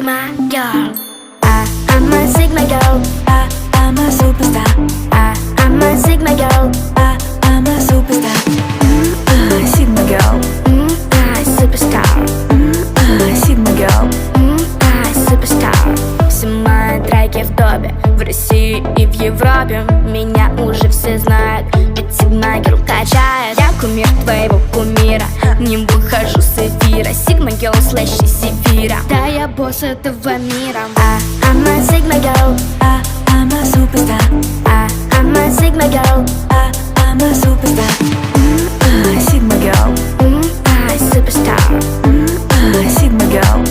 Sigma girl. I'm a Sigma girl. I'm a superstar. I'm a Sigma girl. I'm a superstar. Sigma girl. Superstar. Sigma girl. Superstar. Все мои треки в топе, в России и в Европе. Меня уже все знают, ведь Sigma girl качает. Я кумир твоего кумира, не выхожу с эфира. Sigma girl слэш Севира. Да, я босс этого мира. I'm a Sigma girl. I'm a superstar. I'm a Sigma girl. I'm a superstar. Sigma girl. Superstar. Sigma girl.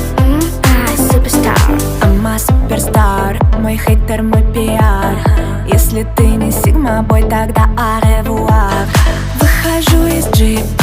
Superstar. I'm a superstar. Мой хейтер, мой пиар. Если ты не Sigma boy, тогда au revoir. Выхожу из джипа,